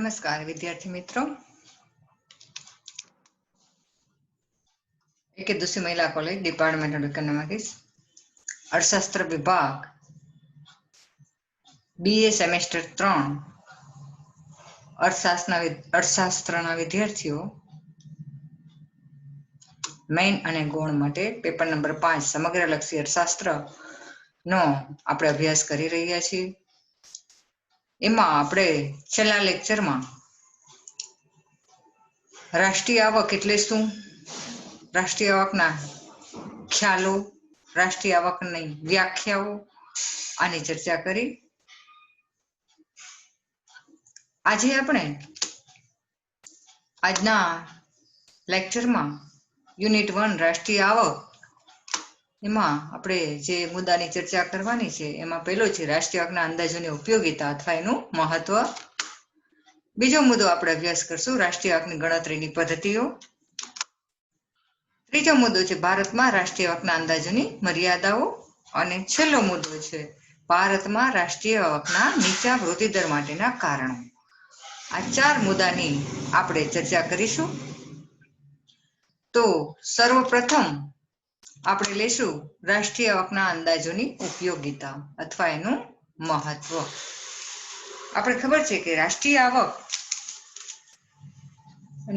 નમસ્કાર વિદ્યાર્થી મિત્રો, એકેદુસી મહિલા કોલેજ ડિપાર્ટમેન્ટ ઓફ ઇકોનોમિક્સ અર્થશાસ્ત્ર વિભાગ BA સેમેસ્ટર 3 અર્થશાસ્ત્રના વિદ્યાર્થીઓ મેઇન અને ગૌણ માટે પેપર નંબર 5 સમગ્ર લક્ષી અર્થશાસ્ત્ર નો આપણે અભ્યાસ કરી રહ્યા છીએ. એમાં આપણે છેલ્લા લેક્ચરમાં રાષ્ટ્રીય આવક એટલે શું, રાષ્ટ્રીય આવકના ખ્યાલો, રાષ્ટ્રીય આવકની વ્યાખ્યાઓ આની ચર્ચા કરી. આજે આપણે આજના લેક્ચરમાં યુનિટ 1 રાષ્ટ્રીય આવક એમાં આપણે જે મુદ્દાની ચર્ચા કરવાની છે એમાં પહેલો છે રાષ્ટ્રીય આવકના અંદાજોની ઉપયોગિતા અથવા એનું મહત્વ. બીજો મુદ્દો આપણે અભ્યાસ કરશું રાષ્ટ્રીય આવકની ગણતરીની પદ્ધતિઓ. ત્રીજો મુદ્દો છે ભારતમાં રાષ્ટ્રીય આવકના અંદાજોની મર્યાદાઓ. અને છેલ્લો મુદ્દો છે ભારતમાં રાષ્ટ્રીય આવકના નીચા વૃદ્ધિદર માટેના કારણો. આ 4 મુદ્દાની આપણે ચર્ચા કરીશું. તો સર્વપ્રથમ આપણે લેશું રાષ્ટ્રીય આવકના અંદાજોની ઉપયોગિતા અથવા એનું મહત્વ. આપણે ખબર છે કે રાષ્ટ્રીય આવક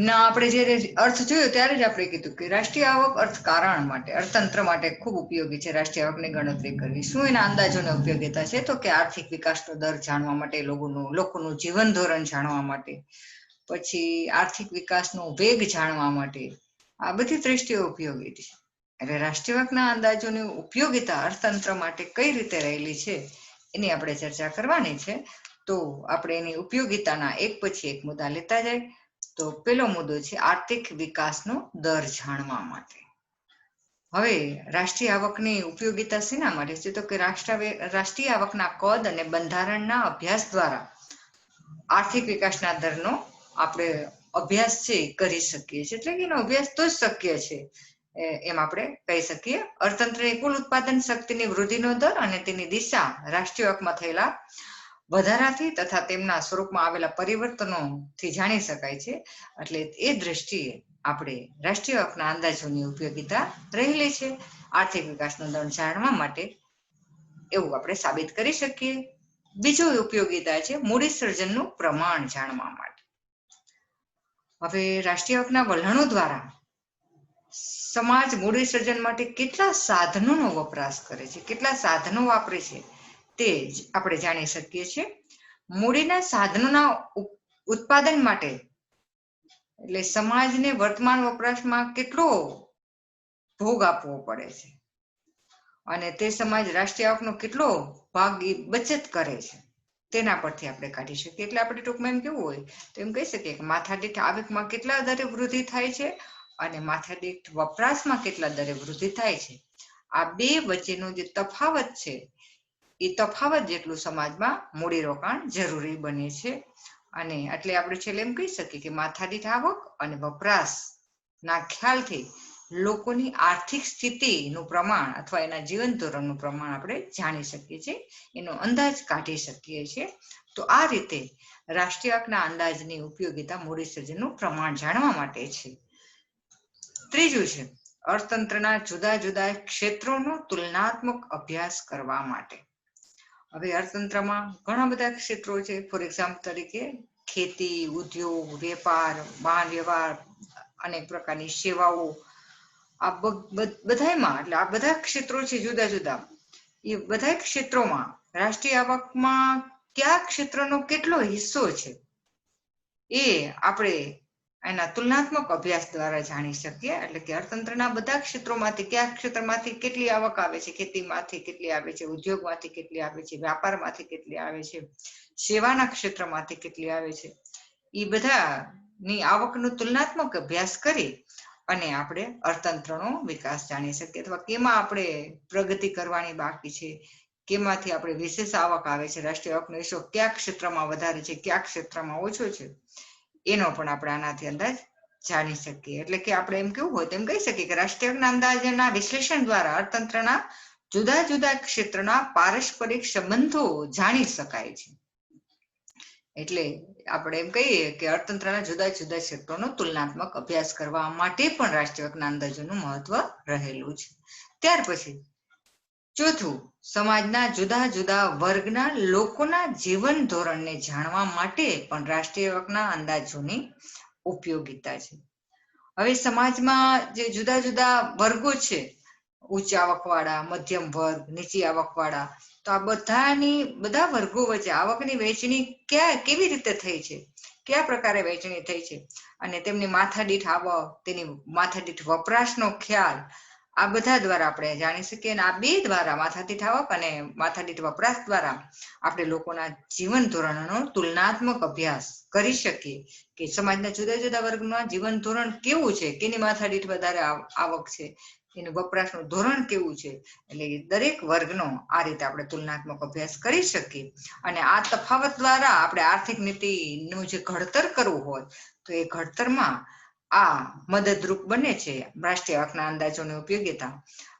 ના આપણે જ્યારે અર્થ જોયો ત્યારે જ આપણે કીધું કે રાષ્ટ્રીય આવક અર્થકારણ માટે, અર્થતંત્ર માટે ખૂબ ઉપયોગી છે. રાષ્ટ્રીય આવકની ગણતરી કરવી. શું એના અંદાજોની ઉપયોગિતા છે? તો કે આર્થિક વિકાસનો દર જાણવા માટે, લોકોનું જીવન ધોરણ જાણવા માટે, પછી આર્થિક વિકાસનો વેગ જાણવા માટે, આ બધી દ્રષ્ટિએ ઉપયોગી છે. એટલે રાષ્ટ્રીય આવકના અંદાજોની ઉપયોગિતા અર્થતંત્ર માટે કઈ રીતે રહેલી છે એની આપણે ચર્ચા કરવાની છે. તો આપણે એની ઉપયોગિતાના એક પછી એક મુદ્દા લેતા જાય. તો પેલો મુદ્દો છે આર્થિક વિકાસનો દર જાણવા માટે. હવે રાષ્ટ્રીય આવકની ઉપયોગિતા શેના માટે છે? તો કે રાષ્ટ્રીય આવકના કદ અને બંધારણના અભ્યાસ દ્વારા આર્થિક વિકાસના દરનો આપણે અભ્યાસ છે કરી શકીએ છીએ. એટલે કે એનો અભ્યાસ તો જ શક્ય છે એમ આપણે કહી શકીએ. અર્થતંત્રની કુલ ઉત્પાદન શક્તિની વૃદ્ધિનો દર અને તેની દિશા રાષ્ટ્રીય આવકમાં થયેલા વધારાથી તથા તેમના સ્વરૂપમાં આવેલા પરિવર્તનોથી જાણી શકાય છે. એટલે એ દ્રષ્ટિએ આપણે રાષ્ટ્રીય આવકના અંદાજોની ઉપયોગિતા રહેલી છે આર્થિક વિકાસનો દર જાણવા માટે, એવું આપણે સાબિત કરી શકીએ. બીજો ઉપયોગિતા છે મૂડી સર્જનનું પ્રમાણ જાણવા માટે. હવે રાષ્ટ્રીય આવકના વલણો દ્વારા સમાજ મૂડી સર્જન માટે કેટલા સાધનોનો વપરાશ કરે છે, કેટલા સાધનો વાપરે છે તે જ આપણે જાણી શકીએ છીએ. મૂડીના સાધનોના ઉત્પાદન માટે એટલે સમાજને વર્તમાન વપરાશમાં કેટલો ભોગ આપવો પડે છે અને તે સમાજ રાષ્ટ્રીય આવકનો કેટલો ભાગ બચત કરે છે તેના પરથી આપણે કાઢી શકીએ. એટલે આપણે ટૂંકમાં એમ કેવું હોય તો એમ કહી શકીએ કે માથાદીઠ આવકમાં કેટલા દરે વૃદ્ધિ થાય છે અને માથાદીઠ વપરાશમાં કેટલા દરે વૃદ્ધિ થાય છે. આ બે વચ્ચેનો જે તફાવત છે એ તફાવત જેટલું સમાજમાં મૂડીરોકાણ જરૂરી બને છે. અને એટલે આપણે છેલ્લે એમ કહી શકીએ કે માથાદીઠ આવક અને વપરાશના ખ્યાલથી લોકોની આર્થિક સ્થિતિનું પ્રમાણ અથવા એના જીવન ધોરણનું પ્રમાણ આપણે જાણી શકીએ છીએ, એનો અંદાજ કાઢી શકીએ છીએ. તો આ રીતે રાષ્ટ્રીય આવકના અંદાજની ઉપયોગિતા મૂડી સર્જનનું પ્રમાણ જાણવા માટે છે. ત્રીજું છે અર્થતંત્રના જુદા જુદા ક્ષેત્રોનો તુલનાત્મક અભ્યાસ કરવા માટે. હવે અર્થતંત્રમાં ઘણા બધા ક્ષેત્રો છે. ફોર એક્ઝામ્પલ તરીકે ખેતી, ઉદ્યોગ, વેપાર, વાહન વ્યવહાર, અનેક પ્રકારની સેવાઓ, આ બધામાં એટલે આ બધા ક્ષેત્રો છે જુદા જુદા. એ બધા ક્ષેત્રોમાં રાષ્ટ્રીય આવકમાં કયા ક્ષેત્રનો કેટલો હિસ્સો છે એ આપણે એના તુલનાત્મક અભ્યાસ દ્વારા જાણી શકીએ. એટલે કે અર્થતંત્રના બધા ક્ષેત્રોમાંથી કયા ક્ષેત્રમાંથી કેટલી આવક આવે છે, ખેતીમાંથી કેટલી આવે છે, ઉદ્યોગમાંથી કેટલી આવે છે, વ્યાપારમાંથી કેટલી આવે છે, સેવાના ક્ષેત્રમાંથી કેટલી આવે છે, એ બધાની આવકનો તુલનાત્મક અભ્યાસ કરી અને આપણે અર્થતંત્રનો વિકાસ જાણી શકીએ અથવા કેમાં આપણે પ્રગતિ કરવાની બાકી છે, કેમાંથી આપણે વિશેષ આવક આવે છે, રાષ્ટ્રીય આવકનો હિસ્સો કયા ક્ષેત્રમાં વધારે છે, કયા ક્ષેત્રમાં ઓછો છે, એનો પણ આપણે આનાથી અંદાજ જાણી શકીએ. એટલે કે આપણે એમ કેવું હોય તો એમ કહી શકીએ કે રાષ્ટ્રીય આવકના અંદાજના વિશ્લેષણ દ્વારા અર્થતંત્રના જુદા જુદા ક્ષેત્રના પારસ્પરિક સંબંધો જાણી શકાય છે. એટલે આપણે એમ કહીએ કે અર્થતંત્રના જુદા જુદા ક્ષેત્રોનો તુલનાત્મક અભ્યાસ કરવા માટે પણ રાષ્ટ્રીય આવકના અંદાજોનું મહત્વ રહેલું છે. ત્યાર પછી ચોથું, સમાજના જુદા જુદા વર્ગના લોકોના જીવન ધોરણને જાણવા માટે પણ રાષ્ટ્રીય આવકના અંદાજોની ઉપયોગિતા છે. હવે સમાજમાં જે જુદા જુદા વર્ગો છે, ઉચ્ચ આવકવાળા, મધ્યમ વર્ગ, નીચી આવકવાળા, તો આ બધા વર્ગો વચ્ચે આવકની વહેંચણી કેવી રીતે થઈ છે, કયા પ્રકારે વહેંચણી થઈ છે, અને તેમની માથાદીઠ આવક, તેની માથાદીઠ વપરાશનો ખ્યાલ, આ બધા દ્વારા આપણે જાણી શકીએ. અને આ બે દ્વારા, માથાદીઠ આવક અને માથાદીઠ વપરાશ દ્વારા, આપણે લોકોના જીવન ધોરણનો તુલનાત્મક અભ્યાસ કરી શકીએ કે સમાજના જુદા જુદા વર્ગના જીવન ધોરણ કેવું છે, કેની માથાદીઠ વધારે આવક છે, એનું વપરાશનું ધોરણ કેવું છે. એટલે દરેક વર્ગનો આ રીતે આપણે તુલનાત્મક અભ્યાસ કરી શકીએ. અને આ તફાવત દ્વારા આપણે આર્થિક નીતિનું જે ઘડતર કરવું હોય તો એ ઘડતરમાં આ મદદરૂપ બને છે રાષ્ટ્રીય આવકના અંદાજોની ઉપયોગિતા.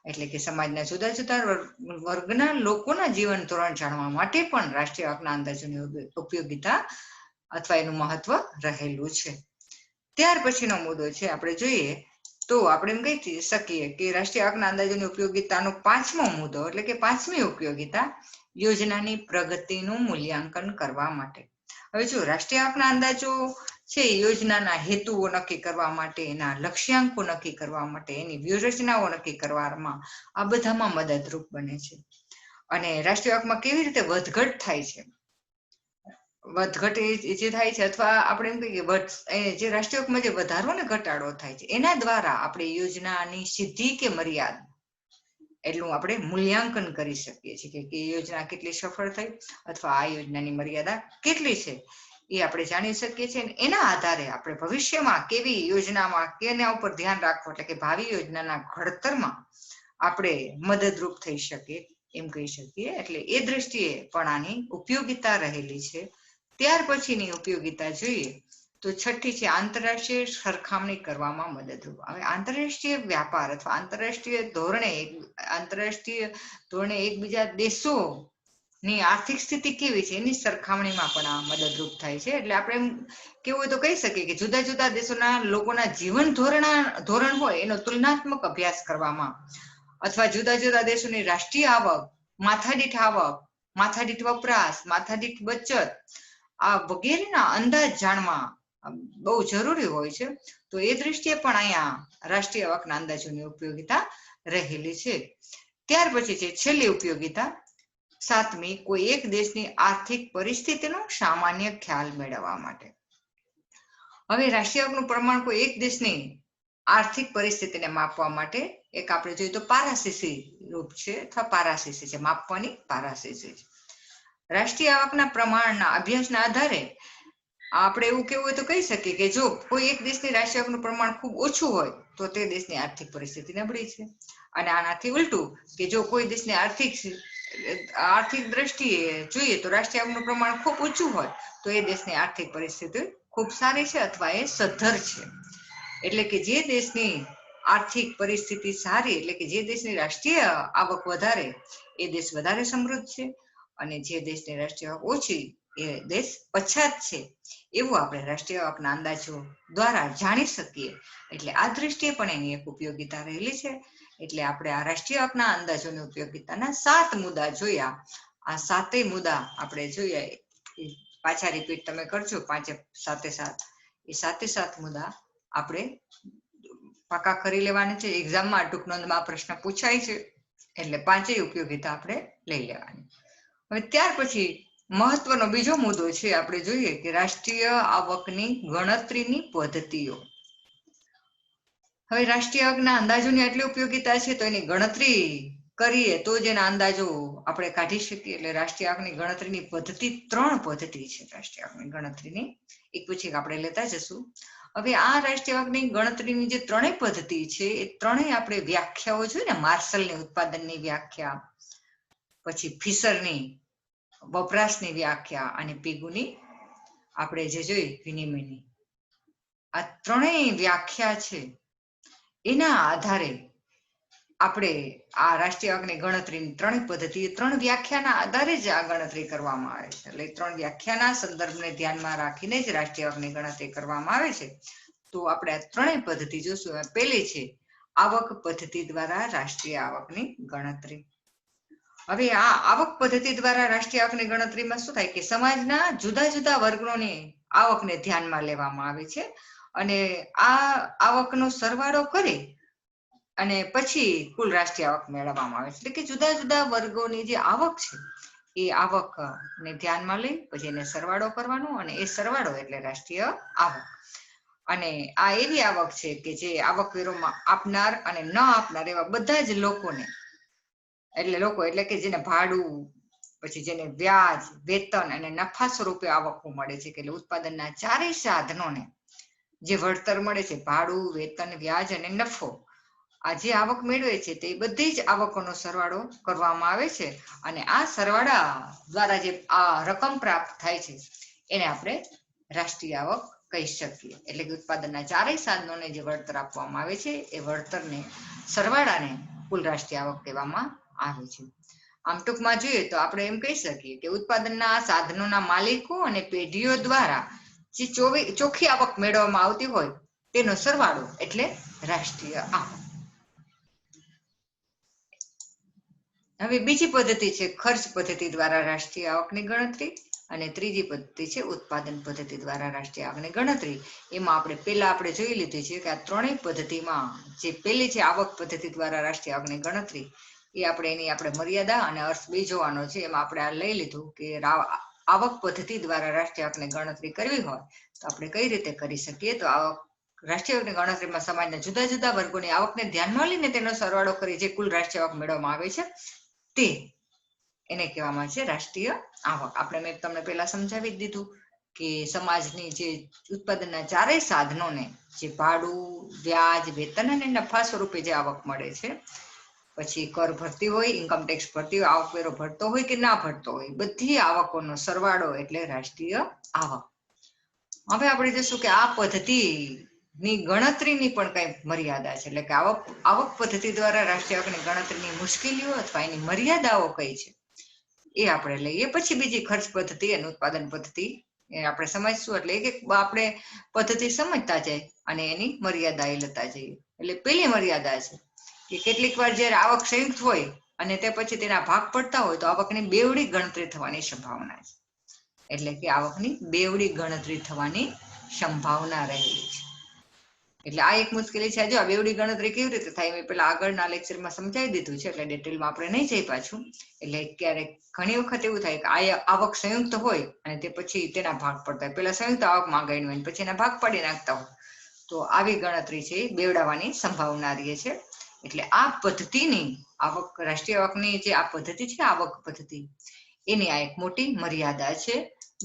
એટલે કે સમાજના જુદા જુદા વર્ગના લોકોના જીવન ધોરણ જાણવા માટે પણ રાષ્ટ્રીય આવકના અંદાજોની ઉપયોગિતા અથવા એનું મહત્વ રહેલું છે. ત્યાર પછીનો મુદ્દો છે, આપણે જોઈએ તો આપણે એમ કહી શકીએ કે રાષ્ટ્રીય આવકના અંદાજોની ઉપયોગિતાનો પાંચમો મુદ્દો, એટલે કે પાંચમી ઉપયોગિતા, યોજનાની પ્રગતિનું મૂલ્યાંકન કરવા માટે. હવે જો રાષ્ટ્રીય આવકના અંદાજો છે, યોજનાના હેતુઓ નક્કી કરવા માટે, એના લક્ષ્યાંકો નક્કી કરવા માટે, એની વ્યૂહરચનાઓ નક્કી કરવામાં, આ બધામાં મદદરૂપ બને છે. અને રાષ્ટ્રીય આવકમાં કેવી રીતે વધઘટ થાય છે, વધઘટ જે થાય છે, અથવા આપણે એમ કહીએ જે રાષ્ટ્રીય આવકમાં જે વધારો ને ઘટાડો થાય છે, એના દ્વારા આપણે યોજનાની સિદ્ધિ કે મર્યાદા એટલું આપણે મૂલ્યાંકન કરી શકીએ છીએ કે યોજના કેટલી સફળ થઈ અથવા આ યોજનાની મર્યાદા કેટલી છે, એ આપણે જાણી શકીએ છીએ. એના આધારે આપણે ભવિષ્યમાં કેવી યોજનામાં કેના ઉપર ધ્યાન રાખવું, એટલે કે ભાવિ યોજનાના ઘડતરમાં આપણે મદદરૂપ થઈ શકીએ એમ કહી શકીએ. એટલે એ દ્રષ્ટિએ પણ આની ઉપયોગિતા રહેલી છે. ત્યાર પછીની ઉપયોગિતા જોઈએ તો છઠ્ઠી છે, આંતરરાષ્ટ્રીય સરખામણી કરવામાં મદદરૂપ. હવે આંતરરાષ્ટ્રીય વ્યાપાર અથવા આંતરરાષ્ટ્રીય ધોરણે એકબીજા દેશોની આર્થિક સ્થિતિ કેવી છે એની સરખામણીમાં પણ આ મદદરૂપ થાય છે. એટલે આપણે એમ કેવું હોય તો કહી શકીએ કે જુદા જુદા દેશોના લોકોના જીવન ધોરણ હોય એનો તુલનાત્મક અભ્યાસ કરવામાં, અથવા જુદા જુદા દેશોની રાષ્ટ્રીય આવક, માથાદીઠ આવક, માથાદીઠ વપરાશ, માથાદીઠ બચત, આ વગેરેના અંદાજ જાણવા બહુ જરૂરી હોય છે. તો એ દ્રષ્ટિએ પણ અહીંયા રાષ્ટ્રીય આવકના અંદાજોની ઉપયોગિતા રહેલી છે. ત્યાર પછી છે છેલ્લી ઉપયોગિતા, સાતમી, કોઈ એક દેશની આર્થિક પરિસ્થિતિનો સામાન્ય ખ્યાલ મેળવવા માટે. હવે રાષ્ટ્રીય આવકનું પ્રમાણ કોઈ એક દેશની આર્થિક પરિસ્થિતિને માપવા માટે એક આપણે જોઈએ તો પારાસીસી રૂપ છે અથવા પારાસીસી છે, માપવાની પારાસીસી છે. રાષ્ટ્રીય આવકના પ્રમાણના અભ્યાસના આધારે આપણે એવું કેવું હોય તો કહી શકીએ કે જો કોઈ એક દેશની રાષ્ટ્રીય આવકનું પ્રમાણ ખૂબ ઓછું હોય તો તે દેશની આર્થિક પરિસ્થિતિ નબળી છે. અને આનાથી ઉલટું કે જો કોઈ દેશની આર્થિક દ્રષ્ટિએ જોઈએ તો રાષ્ટ્રીય આવકનું પ્રમાણ ખૂબ ઊંચું હોય તો એ દેશની આર્થિક પરિસ્થિતિ ખૂબ સારી છે અથવા એ સદ્ધર છે. એટલે કે જે દેશની આર્થિક પરિસ્થિતિ સારી, એટલે કે જે દેશની રાષ્ટ્રીય આવક વધારે, એ દેશ વધારે સમૃદ્ધ છે. અને જે દેશની રાષ્ટ્રીય આવક ઓછી, એ દેશ પછાત છે. એવું આપણે રાષ્ટ્રીય આવકના અંદાજો દ્વારા જાણી શકીએ. એટલે આ દ્રષ્ટિએ પણ એની એક ઉપયોગિતા રહેલી છે. એટલે આપણે આ રાષ્ટ્રીય આવકના અંદાજોની ઉપયોગિતાના 7 મુદ્દા જોયા. આ 7 મુદ્દા આપણે જોયા, પાછા રિપીટ તમે કરજો, 5 7 એ 7 મુદ્દા આપણે પાકા કરી લેવાની છે. એક્ઝામમાં ટૂંક નોંધમાં પ્રશ્ન પૂછાય છે, એટલે 5 ઉપયોગિતા આપણે લઈ લેવાની. હવે ત્યાર પછી મહત્વનો બીજો મુદ્દો છે, આપણે જોઈએ કે રાષ્ટ્રીય આવકની ગણતરીની પદ્ધતિઓ. હવે રાષ્ટ્રીય આવકના અંદાજોની આટલી ઉપયોગિતા છે, તો એની ગણતરી કરીએ તો જ એના અંદાજો આપણે કાઢી શકીએ. એટલે રાષ્ટ્રીય આવકની ગણતરીની પદ્ધતિ 3 પદ્ધતિ છે. રાષ્ટ્રીય આવકની ગણતરીની એક પછી આપણે લેતા જશું. હવે આ રાષ્ટ્રીય આવકની ગણતરીની જે 3 પદ્ધતિ છે, એ 3 આપણે વ્યાખ્યાઓ જોઈએ ને, માર્શલની ઉત્પાદનની વ્યાખ્યા, પછી ફિશરની વપરાશની વ્યાખ્યા, અને પેગુની આપણે જે જોઈ વિનિમયની, આ 3 વ્યાખ્યા છે, એના આધારે આપણે આ રાષ્ટ્રીય આવકની ગણતરીની ત્રણ પદ્ધતિ, ત્રણ વ્યાખ્યાના આધારે જ આ ગણતરી કરવામાં આવે છે. એટલે ત્રણ વ્યાખ્યાના સંદર્ભને ધ્યાનમાં રાખીને જ રાષ્ટ્રીય આવકની ગણતરી કરવામાં આવે છે. તો આપણે આ ત્રણેય પદ્ધતિ જોશું. પહેલી છે આવક પદ્ધતિ દ્વારા રાષ્ટ્રીય આવકની ગણતરી. હવે આ આવક પદ્ધતિ દ્વારા રાષ્ટ્રીય આવકની ગણતરીમાં શું થાય કે સમાજના જુદા જુદા વર્ગોની આવકને ધ્યાનમાં લેવામાં આવે છે અને આ આવકનો સરવાળો કરી અને પછી કુલ રાષ્ટ્રીય આવક મેળવવામાં આવે છે. એટલે કે જુદા જુદા વર્ગોની જે આવક છે એ આવકને ધ્યાનમાં લઈ પછી એને સરવાળો કરવાનો અને એ સરવાળો એટલે રાષ્ટ્રીય આવક. અને આ એવી આવક છે કે જે આવકવેરોમાં આપનાર અને ન આપનાર એવા બધા જ લોકોને, એટલે કે જેને ભાડું, પછી જેને વ્યાજ, વેતન અને નફા સ્વરૂપે આવકો મળે છે, એટલે ઉત્પાદનના ચારેય સાધનોને જે વળતર મળે છે, ભાડું, વેતન, વ્યાજ અને નફો, આ જે આવક મેળવે છે તે બધી જ આવકોનો સરવાળો કરવામાં આવે છે અને આ સરવાળા દ્વારા જે આ રકમ પ્રાપ્ત થાય છે એને આપણે રાષ્ટ્રીય આવક કહી શકીએ. એટલે કે ઉત્પાદનના ચારેય સાધનોને જે વળતર આપવામાં આવે છે એ વળતરને સરવાળાને કુલ રાષ્ટ્રીય આવક કહેવામાં આવે છે. આમ ટૂંકમાં જોઈએ તો આપણે એમ કહી શકીએ કે ઉત્પાદનના સાધનોના માલિકો અને પેઢીઓ દ્વારા જે ચોખ્ખી આવક મેળવવામાં આવતી હોય તેનો સરવાળો એટલે રાષ્ટ્રીય આવક. હવે બીજી પદ્ધતિ છે ખર્ચ પદ્ધતિ દ્વારા રાષ્ટ્રીય આવકની ગણતરી અને ત્રીજી પદ્ધતિ છે ઉત્પાદન પદ્ધતિ દ્વારા રાષ્ટ્રીય આવકની ગણતરી. એમાં આપણે જોઈ લીધી છે કે આ ત્રણેય પદ્ધતિમાં જે પહેલી છે આવક પદ્ધતિ દ્વારા રાષ્ટ્રીય આવકની ગણતરી, એ આપણે મર્યાદા અને અર્થ બે જોવાનો છે. એમાં આપણે આ લઈ લીધું કે આવક પદ્ધતિ દ્વારા રાષ્ટ્રીય આવકની ગણતરી કરવી હોય તો આપણે કઈ રીતે કરી શકીએ. તો આવક રાષ્ટ્રીય આવકની ગણતરીમાં સમાજના જુદા જુદા વર્ગોની આવકને ધ્યાનમાં લઈને તેનો સરવાળો કરી જે કુલ રાષ્ટ્રીય આવક મેળવવામાં આવે છે તે એને કહેવામાં છે રાષ્ટ્રીય આવક. મેં તમને પહેલા સમજાવી જ દીધું કે સમાજની જે ઉત્પાદનના ચારેય સાધનોને જે ભાડું, વ્યાજ, વેતન અને નફા સ્વરૂપે જે આવક મળે છે, પછી કર ભરતી હોય, ઇન્કમટેક્સ ભરતી હોય, આવકવેરો ભરતો હોય કે ના ભરતો હોય, બધી આવકોનો સરવાળો એટલે રાષ્ટ્રીય આવક. હવે આપણે જોઈશું કે આ પદ્ધતિની ગણતરીની પણ કઈ મર્યાદા છે. એટલે કે આવક પદ્ધતિ દ્વારા રાષ્ટ્રીય આવકની ગણતરીની મુશ્કેલીઓ અથવા એની મર્યાદાઓ કઈ છે એ આપણે લઈએ. પછી બીજી ખર્ચ પદ્ધતિ અને ઉત્પાદન પદ્ધતિ એ આપણે સમજશું. એટલે એક આપણે પદ્ધતિ સમજતા જાય અને એની મર્યાદા એ લેતા જઈએ. એટલે પેલી મર્યાદા છે કે કેટલીક વાર જ્યારે આવક સંયુક્ત હોય અને તે પછી તેના ભાગ પડતા હોય તો આવકની બેવડી ગણતરી થવાની સંભાવના છે. એટલે કે આવકની બેવડી ગણતરી થવાની સંભાવના રહેલી છે. એટલે આ એક મુશ્કેલી છે. જો આ બેવડી ગણતરી કેવી રીતે થાય મેં પેલા આગળના લેક્ચરમાં સમજાવી દીધું છે, એટલે ડિટેલમાં આપણે નહીં જઈ પાછું. એટલે ક્યારેક ઘણી વખત એવું થાય કે આ આવક સંયુક્ત હોય અને તે પછી તેના ભાગ પડતા હોય. પેલા સંયુક્ત આવક માંગાઈ હોય પછી એના ભાગ પાડી નાખતા હોય તો આવી ગણતરી છે એ બેવડાવવાની સંભાવના રહે છે. એટલે આ પદ્ધતિની આવક, રાષ્ટ્રીય આવકની જે આ પદ્ધતિ છે આવક પદ્ધતિ, એની આ એક મોટી મર્યાદા છે.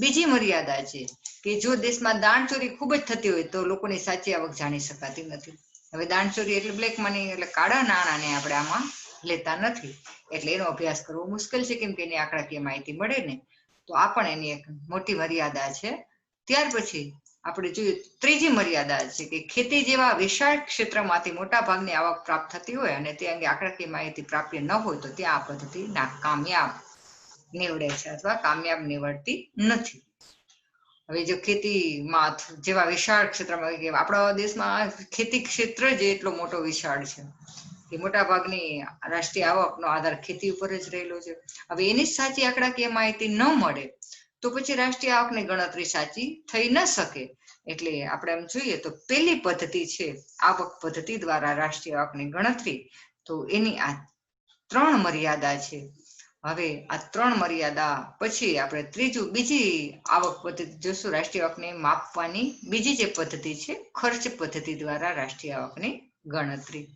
બીજી મર્યાદા છે કે જો દેશમાં દાણચોરી ખૂબ જ થતી હોય તો લોકોની સાચી આવક જાણી શકાતી નથી. હવે દાણચોરી એટલે બ્લેક મની, એટલે કાળા નાણાંને આપણે આમાં લેતા નથી, એટલે એનો અભ્યાસ કરવો મુશ્કેલ છે કેમ કે એની આંકડાકીય માહિતી મળે ને. તો આ પણ એની એક મોટી મર્યાદા છે. ત્યાર પછી આપણે જોઈએ ત્રીજી મર્યાદા છે કે ખેતી જેવા વિશાળ ક્ષેત્રમાંથી મોટા ભાગની આવક પ્રાપ્ત થતી હોય અને તે અંગે આંકડાકીય માહિતી પ્રાપ્ય ન હોય તો ત્યાં આ પદ્ધતિ કામયાબ નીવડે છે અથવા કામયાબ નીવડતી નથી. હવે જો ખેતીમાં જેવા વિશાળ ક્ષેત્રમાં, આપણા દેશમાં ખેતી ક્ષેત્ર જ એટલો મોટો વિશાળ છે કે મોટા ભાગની રાષ્ટ્રીય આવકનો આધાર ખેતી ઉપર જ રહેલો છે. હવે એની જ સાચી આંકડાકીય માહિતી ન મળે તો પછી રાષ્ટ્રીય આવકની ગણતરી સાચી થઈ ન શકે. એટલે આપણે એમ જોઈએ તો પેલી પદ્ધતિ છે આવક પદ્ધતિ દ્વારા રાષ્ટ્રીય આવકની ગણતરી, તો એની આ ત્રણ મર્યાદા છે. હવે આ ત્રણ મર્યાદા પછી આપણે બીજી આવક પદ્ધતિ જોશું. રાષ્ટ્રીય આવકને માપવાની બીજી જે પદ્ધતિ છે ખર્ચ પદ્ધતિ દ્વારા રાષ્ટ્રીય આવકની ગણતરી.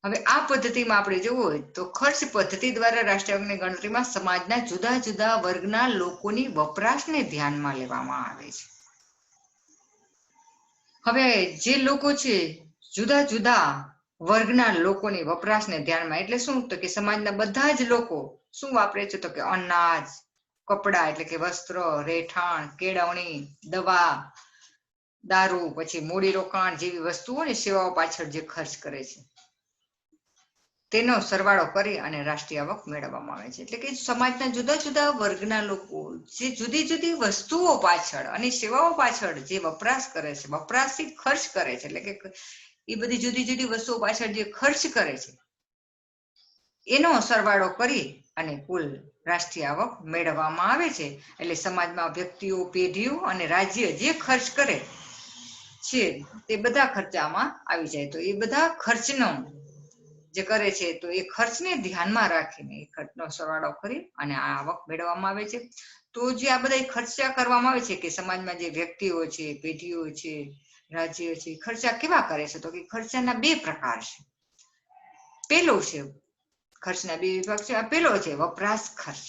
હવે આ પદ્ધતિમાં આપણે જોવું હોય તો ખર્ચ પદ્ધતિ દ્વારા રાષ્ટ્રીય આવકની ગણતરીમાં સમાજના જુદા જુદા વર્ગના લોકોની વપરાશને ધ્યાનમાં લેવામાં આવે છે. હવે જે લોકો છે જુદા જુદા વર્ગના લોકોની વપરાશને ધ્યાનમાં, એટલે શું તો કે સમાજના બધા જ લોકો શું વાપરે છે તો કે અનાજ, કપડા એટલે કે વસ્ત્ર, રહેઠાણ, કેળવણી, દવા, દારૂ, પછી મૂડીરોકાણ જેવી વસ્તુઓ અને સેવાઓ પાછળ જે ખર્ચ કરે છે તેનો સરવાળો કરી અને રાષ્ટ્રીય આવક મેળવવામાં આવે છે. એટલે કે સમાજના જુદા જુદા વર્ગના લોકો જે જુદી જુદી વસ્તુઓ પાછળ અને સેવાઓ પાછળ જે વપરાશ કરે છે, વપરાશી ખર્ચ કરે છે, એટલે કે એ બધી જુદી જુદી વસ્તુઓ પાછળ જે ખર્ચ કરે છે એનો સરવાળો કરી અને કુલ રાષ્ટ્રીય આવક મેળવવામાં આવે છે. એટલે સમાજમાં વ્યક્તિઓ, પેઢીઓ અને રાજ્ય જે ખર્ચ કરે છે તે બધા ખર્ચામાં આવી જાય. તો એ બધા ખર્ચનો જે કરે છે તો એ ખર્ચને ધ્યાનમાં રાખીને એ ખર્ચનો સરવાળો કરી અને આ આવક મેળવવામાં આવે છે. તો જે આ બધા ખર્ચા કરવામાં આવે છે કે સમાજમાં જે વ્યક્તિઓ છે, પેઢીઓ છે, રાજ્ય છે, ખર્ચા કેવા કરે છે? તો કે ખર્ચાના બે પ્રકાર છે. પેલો છે ખર્ચના બે વિભાગ છે. આ પેલો છે વપરાશ ખર્ચ,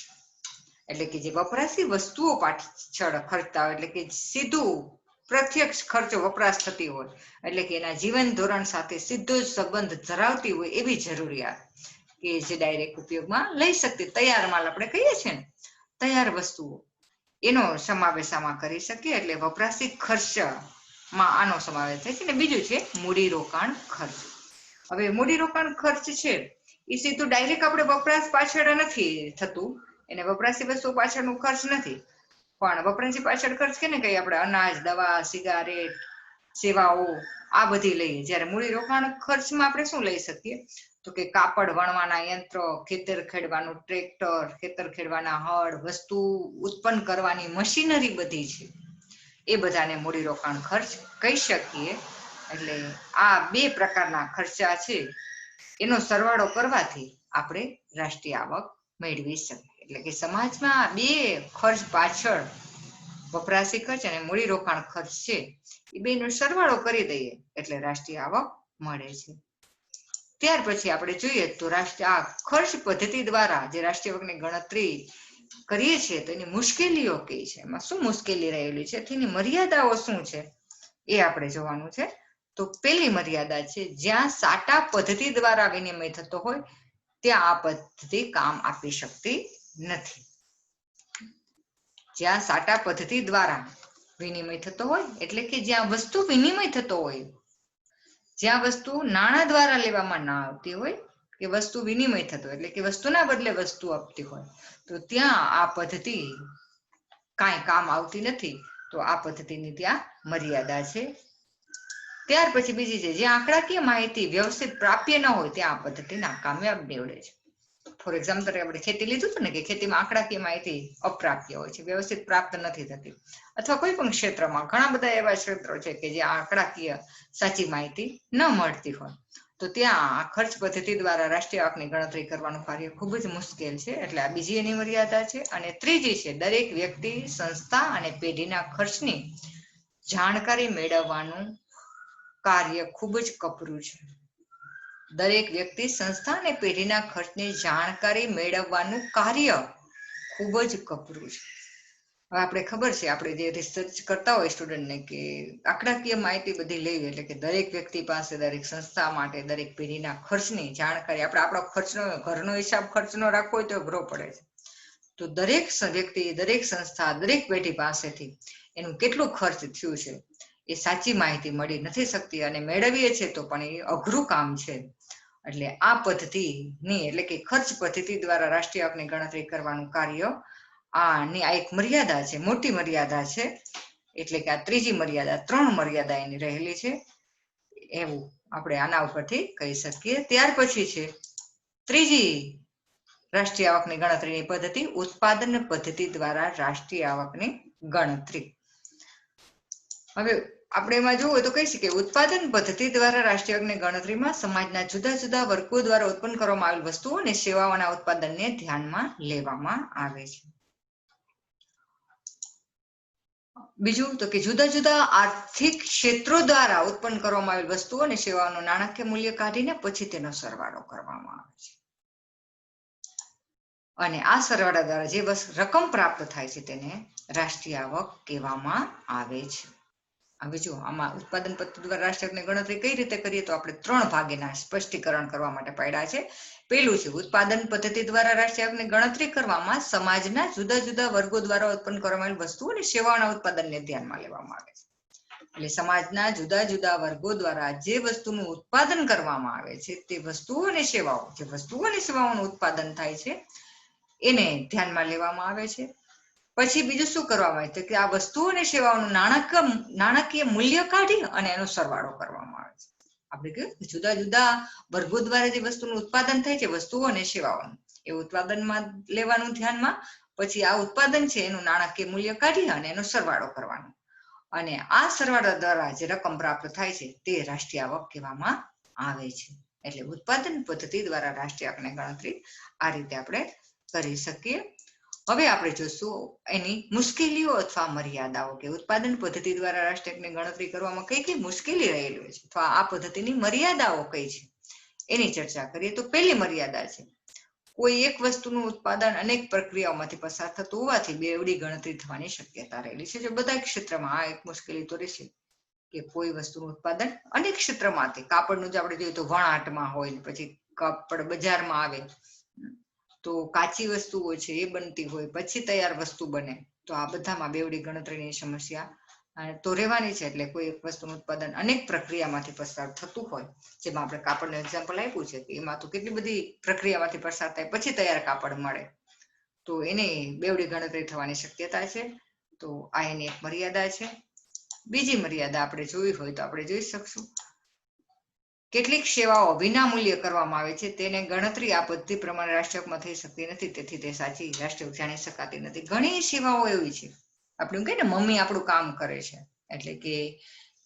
એટલે કે જે વપરાશી વસ્તુઓ પાછળ ખર્ચતા હોય, એટલે કે સીધું પ્રત્યક્ષ ખર્ચો વપરાશ થતી હોય, એટલે કે એના જીવન ધોરણ સાથે સીધો જ સંબંધ ધરાવતી હોય એવી જરૂરિયાત કે જે ડાયરેક્ટ ઉપયોગમાં લઈ શકતી, તૈયાર માલ આપણે કહીએ છીએ ને, તૈયાર વસ્તુઓ, એનો સમાવેશ આમાં કરી શકીએ. એટલે વપરાશી ખર્ચમાં આનો સમાવેશ થાય છે. અને બીજું છે મૂડીરોકાણ ખર્ચ. હવે મૂડીરોકાણ ખર્ચ છે એ સીધું ડાયરેક્ટ આપણે વપરાશ પાછળ નથી થતું, એને વપરાશી વસ્તુ પાછળનું ખર્ચ નથી, પણ વપરાશી પાછળ ખર્ચ કે ને કઈ આપણે અનાજ, દવા, સિગારેટ, સેવાઓ આ બધી લઈએ. જ્યારે મૂડીરોકાણ ખર્ચમાં આપણે શું લઈ શકીએ? તો કે કાપડ વણવાના યંત્ર, ખેતર ખેડવાનું ટ્રેક્ટર, ખેતર ખેડવાના હળ, વસ્તુ ઉત્પન્ન કરવાની મશીનરી બધી છે, એ બધાને મૂડીરોકાણ ખર્ચ કહી શકીએ. એટલે આ બે પ્રકારના ખર્ચા છે એનો સરવાળો કરવાથી આપણે રાષ્ટ્રીય આવક મેળવી શકીએ. એટલે કે સમાજમાં બે ખર્ચ પાછળ વપરાશી ખર્ચ અને મૂડીરોકાણ ખર્ચ છે એ બેનો સરવાળો કરી દઈએ એટલે રાષ્ટ્રીય આવક મળે છે. ત્યાર પછી આપણે જોઈએ તો રાષ્ટ્રીય ખર્ચ પદ્ધતિ દ્વારા જે રાષ્ટ્રીય આવકની ગણતરી કરીએ છીએ તો એની મુશ્કેલીઓ કઈ છે, એમાં શું મુશ્કેલી રહેલી છે, તેની મર્યાદાઓ શું છે એ આપણે જોવાનું છે. તો પેલી મર્યાદા છે જ્યાં સાટા પદ્ધતિ દ્વારા વિનિમય થતો હોય ત્યાં આ પદ્ધતિ કામ આપી શકતી નથી. જ્યાં સાટા પદ્ધતિ દ્વારા વિનિમય થતો હોય એટલે કે જ્યાં વસ્તુ વિનિમય થતો હોય, જ્યાં વસ્તુ નાણાં દ્વારા લેવામાં ના આવતી હોય કે વસ્તુ વિનિમય થતો એટલે કે વસ્તુના બદલે વસ્તુ આપતી હોય, તો ત્યાં આ પદ્ધતિ કાંઈ કામ આવતી નથી. તો આ પદ્ધતિની ત્યાં મર્યાદા છે. ત્યાર પછી બીજી છે જ્યાં આંકડાકીય માહિતી વ્યવસ્થિત પ્રાપ્ય ન હોય ત્યાં આ પદ્ધતિ નાકામયાબ નીવડે છે. ફોર એક્ઝામ્પલ આપણે ખેતી લીધું હતું ને કે ખેતીમાં આંકડાકીય માહિતી અપ્રાપ્ય હોય છે, વ્યવસ્થિત પ્રાપ્ત નથી થતી, અથવા કોઈ પણ ક્ષેત્રમાં ઘણા બધા એવા ક્ષેત્રો છે કે જે આંકડાકીય સાચી માહિતી ન મળતી હોય, તો ત્યાં ખર્ચ પદ્ધતિ દ્વારા રાષ્ટ્રીય આવકની ગણતરી કરવાનું કાર્ય ખૂબ જ મુશ્કેલ છે. એટલે આ બીજી એની મર્યાદા છે. અને ત્રીજી છે દરેક વ્યક્તિ, સંસ્થા અને પેઢીના ખર્ચની જાણકારી મેળવવાનું કાર્ય ખૂબ જ કપરું છે. દરેક વ્યક્તિ, સંસ્થા અને પેઢીના ખર્ચની જાણકારી મેળવવાનું કાર્ય ખૂબ જ કપરું છે. હવે આપણે ખબર છે, આપણે જે રિસર્ચ કરતા હોય સ્ટુડન્ટને કે આંકડાકીય માહિતી બધી લેવી, એટલે કે દરેક વ્યક્તિ પાસે, દરેક સંસ્થા માટે, દરેક પેઢીના ખર્ચની જાણકારી, આપણે આપણો ખર્ચનો ઘરનો હિસાબ ખર્ચનો રાખવો હોય તો અઘરો પડે છે. તો દરેક વ્યક્તિ, દરેક સંસ્થા, દરેક પેઢી પાસેથી એનું કેટલું ખર્ચ થયું છે એ સાચી માહિતી મળી નથી શકતી, અને મેળવીએ છીએ તો પણ એ અઘરું કામ છે. એટલે આ પદ્ધતિની એટલે કે ખર્ચ પદ્ધતિ દ્વારા રાષ્ટ્રીય આવકની ગણતરી કરવાનું કાર્ય આની આ એક મર્યાદા છે, મોટી મર્યાદા છે. એટલે કે આ ત્રીજી મર્યાદા, 3 મર્યાદા એની રહેલી છે એવું આપણે આના ઉપરથી કહી શકીએ. ત્યાર પછી છે ત્રીજી રાષ્ટ્રીય આવકની ગણતરીની પદ્ધતિ, ઉત્પાદન પદ્ધતિ દ્વારા રાષ્ટ્રીય આવકની ગણતરી. હવે આપણે એમાં જોવું તો કહી શકીએ ઉત્પાદન પદ્ધતિ દ્વારા રાષ્ટ્રીય આવકની ગણતરીમાં સમાજના જુદા જુદા વર્ગો દ્વારા ઉત્પન્ન કરવામાં આવેલ વસ્તુઓ અને સેવાઓના ઉત્પાદનને ધ્યાનમાં લેવામાં આવે છે. બીજું તો કે જુદા જુદા આર્થિક ક્ષેત્રો દ્વારા ઉત્પન્ન કરવામાં આવેલ વસ્તુઓ અને સેવાઓનું નાણાકીય મૂલ્ય કાઢીને પછી તેનો સરવાળો કરવામાં આવે છે. અને આ સરવાળા દ્વારા જે રકમ પ્રાપ્ત થાય છે તેને રાષ્ટ્રીય આવક કહેવામાં આવે છે. હવે જો આમાં ઉત્પાદન પદ્ધતિ દ્વારા રાષ્ટ્રીય આવકની ગણતરી કઈ રીતે કરીએ તો આપણે 3 ભાગેના સ્પષ્ટીકરણ કરવા માટે પાડ્યા છે. પેલું છે ઉત્પાદન પદ્ધતિ દ્વારા રાષ્ટ્રીય આવકની ગણતરી કરવામાં સમાજના જુદા જુદા વર્ગો દ્વારા ઉત્પન્ન કરવામાં આવેલ વસ્તુઓ અને સેવાઓના ઉત્પાદનને ધ્યાનમાં લેવામાં આવે છે. એટલે સમાજના જુદા જુદા વર્ગો દ્વારા જે વસ્તુનું ઉત્પાદન કરવામાં આવે છે તે વસ્તુઓ અને સેવાઓ, જે વસ્તુઓ અને સેવાઓનું ઉત્પાદન થાય છે એને ધ્યાનમાં લેવામાં આવે છે. પછી બીજું શું કરવામાં આવે છે કે આ વસ્તુઓ અને સેવાઓનું નાણાકીય મૂલ્ય કાઢી અને એનો સરવાળો કરવામાં આવે છે. આપણે કહ્યું જુદા જુદા વર્ગો દ્વારા જે વસ્તુનું ઉત્પાદન થાય છે વસ્તુઓ અને સેવાઓનું, એ ઉત્પાદનમાં લેવાનું ધ્યાનમાં, પછી આ ઉત્પાદન છે એનું નાણાકીય મૂલ્ય કાઢી અને એનો સરવાળો કરવાનો, અને આ સરવાળા દ્વારા જે રકમ પ્રાપ્ત થાય છે તે રાષ્ટ્રીય આવક કહેવામાં આવે છે. એટલે ઉત્પાદન પદ્ધતિ દ્વારા રાષ્ટ્રીય આવકની ગણતરી આ રીતે આપણે કરી શકીએ. હવે આપણે જોશું એની મુશ્કેલીઓ અથવા મર્યાદાઓ, કે ઉત્પાદન પદ્ધતિ દ્વારા રાષ્ટ્રીય આવકની ગણતરી કરવામાં કઈ કઈ મુશ્કેલી રહેલી હોય છે અથવા આ પદ્ધતિની મર્યાદાઓ કઈ છે એની ચર્ચા કરીએ. તો પહેલી મર્યાદા છે, કોઈ એક વસ્તુનું ઉત્પાદન અનેક પ્રક્રિયાઓમાંથી પસાર થતું હોવાથી બેવડી ગણતરી થવાની શક્યતા રહેલી છે. જો બધા ક્ષેત્રમાં આ એક મુશ્કેલી તો રહેશે કે કોઈ વસ્તુનું ઉત્પાદન અનેક ક્ષેત્રમાંથી, કાપડનું જો આપણે જોઈએ તો વણાટમાં હોય, પછી કાપડ બજારમાં આવે તો કાચી વસ્તુઓ છે એ બનતી હોય, પછી તૈયાર વસ્તુ બને, તો આ બધામાં બેવડી ગણતરીની સમસ્યા તો રહેવાની છે. એટલે કોઈ એક વસ્તુનું ઉત્પાદન અનેક પ્રક્રિયામાંથી પસાર થતું હોય, જેમાં આપણે કાપડનું એક્ઝામ્પલ આપ્યું છે કે એમાં તો કેટલી બધી પ્રક્રિયામાંથી પસાર થાય પછી તૈયાર કાપડ મળે, તો એની બેવડી ગણતરી થવાની શક્યતા છે. તો આ એની એક મર્યાદા છે. બીજી મર્યાદા આપણે જોઈ હોય તો આપણે જોઈ શકશું, કેટલીક સેવાઓ વિના મૂલ્યે કરવામાં આવે છે, તેને ગણતરી આ પદ્ધતિ પ્રમાણે રાષ્ટ્રીયમાં થઈ શકતી નથી, તેથી તે સાચી રાષ્ટ્રીય જાણી શકાતી નથી. ઘણી સેવાઓ એવી છે, આપણે એમ કહીએ ને મમ્મી આપણું કામ કરે છે, એટલે કે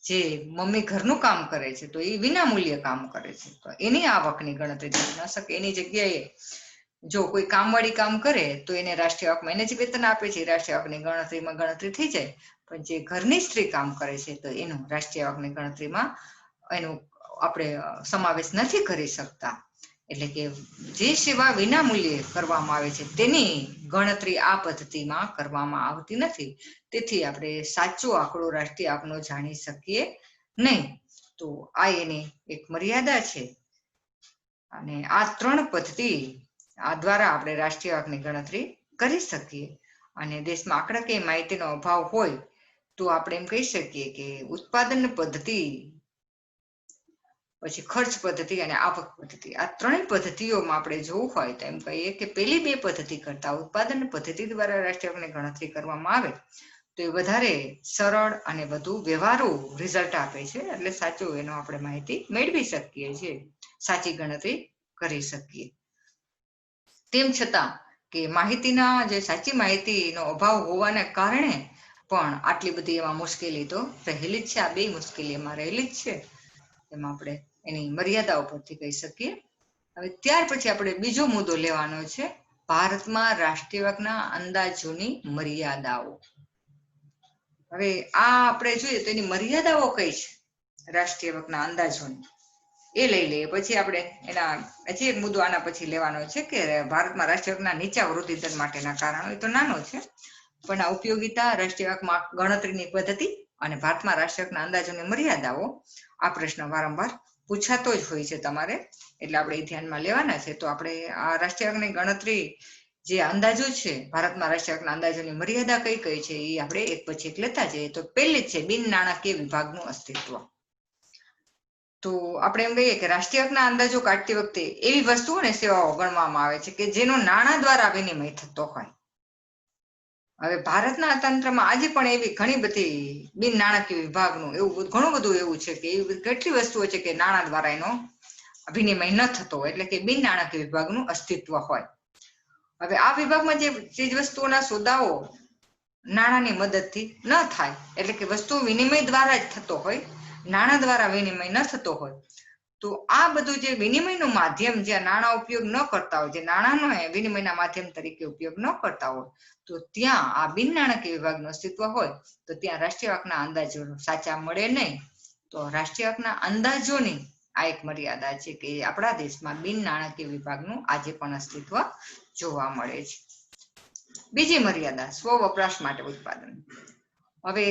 જે મમ્મી ઘરનું કામ કરે છે તો એ વિના મૂલ્યે કામ કરે છે, તો એની આવકની ગણતરી થઈ ન શકે. એની જગ્યાએ જો કોઈ કામવાળી કામ કરે તો એને રાષ્ટ્રીય આવકમાં એને જ વેતન આપે છે, રાષ્ટ્રીય આવકની ગણતરીમાં ગણતરી થઈ જાય. પણ જે ઘરની સ્ત્રી કામ કરે છે તો એનું રાષ્ટ્રીય આવકની ગણતરીમાં એનું આપણે સમાવેશ નથી કરી શકતા. એટલે કે જે સેવા વિના મૂલ્યે કરવામાં આવે છે તેની ગણતરી આ પદ્ધતિમાં કરવામાં આવતી નથી, તેથી આપણે સાચો આંકડો રાષ્ટ્રીય આવકનો જાણી શકીએ નહીં. તો આ એની એક મર્યાદા છે. અને આ ત્રણ પદ્ધતિ આ દ્વારા આપણે રાષ્ટ્રીય આવકની ગણતરી કરી શકીએ. અને દેશમાં આંકડાકીય માહિતીનો અભાવ હોય તો આપણે એમ કહી શકીએ કે ઉત્પાદન પદ્ધતિ, પછી ખર્ચ પદ્ધતિ અને આવક પદ્ધતિ, આ ત્રણેય પદ્ધતિઓમાં આપણે જોવું હોય તો એમ કહીએ કે પેલી બે પદ્ધતિ કરતા ઉત્પાદન પદ્ધતિ દ્વારા રાષ્ટ્રીય આવકની ગણતરી કરવામાં આવે તો એ વધારે સરળ અને વધુ વ્યવહારુ રિઝલ્ટ આપે છે. એટલે સાચું એનો આપણે માહિતી મેળવી શકીએ છીએ, સાચી ગણતરી કરી શકીએ. તેમ છતાં કે માહિતીના જે સાચી માહિતીનો અભાવ હોવાને કારણે પણ આટલી બધી એમાં મુશ્કેલી તો રહેલી જ છે. આ બે મુશ્કેલી એમાં રહેલી જ છે, એમાં આપણે એની મર્યાદાઓ પરથી કહી શકીએ. હવે ત્યાર પછી આપણે બીજો મુદ્દો લેવાનો છે, ભારતમાં રાષ્ટ્રીય આવકના અંદાજોની મર્યાદાઓ. હવે આ આપણે જોઈએ તો એની મર્યાદાઓ કઈ છે રાષ્ટ્રીય આવકના અંદાજોની, એ લઈ લઈએ. પછી આપણે એના હજી એક મુદ્દો આના પછી લેવાનો છે કે ભારતમાં રાષ્ટ્રીય આવકના નીચા વૃદ્ધિ દર માટેના કારણો. એ તો નાનો છે પણ આ ઉપયોગિતા, રાષ્ટ્રીય આવકમાં ગણતરીની પદ્ધતિ અને ભારતમાં રાષ્ટ્રીય આવકના અંદાજોની મર્યાદાઓ, આ પ્રશ્ન વારંવાર પૂછાતો જ હોય છે તમારે, એટલે આપણે એ ધ્યાનમાં લેવાના છે. તો આપણે આ રાષ્ટ્રીય આવકની ગણતરી જે અંદાજો છે, ભારતમાં રાષ્ટ્રીય આવકના અંદાજોની મર્યાદા કઈ કઈ છે એ આપણે એક પછી એક લેતા જઈએ. તો પહેલી જ છે બિન નાણાકીય વિભાગનું અસ્તિત્વ. તો આપણે એમ કહીએ કે રાષ્ટ્રીય આવકના અંદાજો કાઢતી વખતે એવી વસ્તુઓ અને સેવાઓ ગણવામાં આવે છે કે જેનો નાણાં દ્વારા વિનિમય થતો હોય. હવે ભારતના તંત્રમાં આજે પણ એવી ઘણી બધી બિન નાણાકીય વિભાગનું એવું ઘણું બધું એવું છે કે એવી કેટલી વસ્તુઓ છે કે નાણાં દ્વારા એનો વિનિમય ન થતો હોય, એટલે કે બિન નાણાકીય વિભાગનું અસ્તિત્વ હોય. હવે આ વિભાગમાં જે ચીજ વસ્તુઓના સોદાઓ નાણાંની મદદથી ન થાય, એટલે કે વસ્તુ વિનિમય દ્વારા જ થતો હોય, નાણાં દ્વારા વિનિમય ન થતો હોય, તો આ બધું જે વિનિમયનું માધ્યમ જ્યાં નાણાં ઉપયોગ ન કરતા હોય, જે નાણાંનો વિનિમયના માધ્યમ તરીકે ઉપયોગ ન કરતા હોય, તો ત્યાં આ બિન નાણાકીય વિભાગનું અસ્તિત્વ હોય તો ત્યાં રાષ્ટ્રીય આવકના અંદાજો સાચા મળે નહીં. તો રાષ્ટ્રીય આવકના અંદાજોની આ એક મર્યાદા છે કે આપણા દેશમાં બિન નાણાકીય વિભાગનું આજે પણ અસ્તિત્વ જોવા મળે છે. બીજી મર્યાદા સ્વ વપરાશ માટે ઉત્પાદન. હવે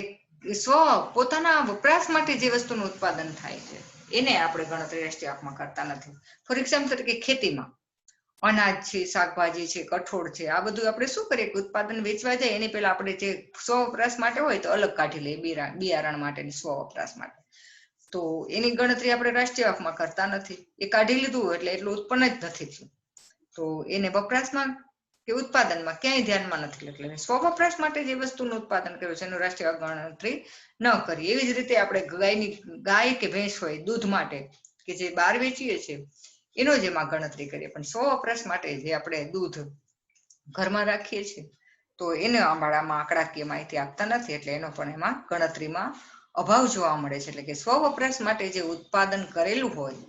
પોતાના વપરાશ માટે જે વસ્તુનું ઉત્પાદન થાય છે એને આપણે ગણતરી રાષ્ટ્રીય આવકમાં કરતા નથી. ફોર એક્ઝામ્પલ તરીકે ખેતીમાં અનાજ છે, શાકભાજી છે, કઠોળ છે, આ બધું આપણે શું કરીએ કે ઉત્પાદન વેચવા જાય એની પહેલા આપણે જે સ્વ વપરાશ માટે હોય તો અલગ કાઢી લઈએ, બિયારણ માટેની સ્વ વપરાશ માટે. તો એની ગણતરી આપણે રાષ્ટ્રીય આવકમાં કરતા નથી. એ કાઢી લીધું એટલે એટલું ઉત્પન્ન જ નથી થયું. તો એને વપરાશમાં કે ઉત્પાદનમાં ક્યાંય ધ્યાનમાં નથી. એટલે સ્વ વપરાશ માટે જે વસ્તુનું ઉત્પાદન કર્યું છે એનું રાષ્ટ્રીય આવક ગણતરી ન કરીએ. એવી જ રીતે આપણે ગાય કે ભેંસ હોય દૂધ માટે કે જે બહાર વેચીએ છીએ એનો જ એમાં ગણતરી કરીએ. પણ સ્વ વપરાશ માટે જે આપણે દૂધ ઘરમાં રાખીએ છીએ તો એને આંબાળામાં આંકડાકીય માહિતી આપતા નથી. એટલે એનો પણ એમાં ગણતરીમાં અભાવ જોવા મળે છે. એટલે કે સ્વ વપરાશ માટે જે ઉત્પાદન કરેલું હોય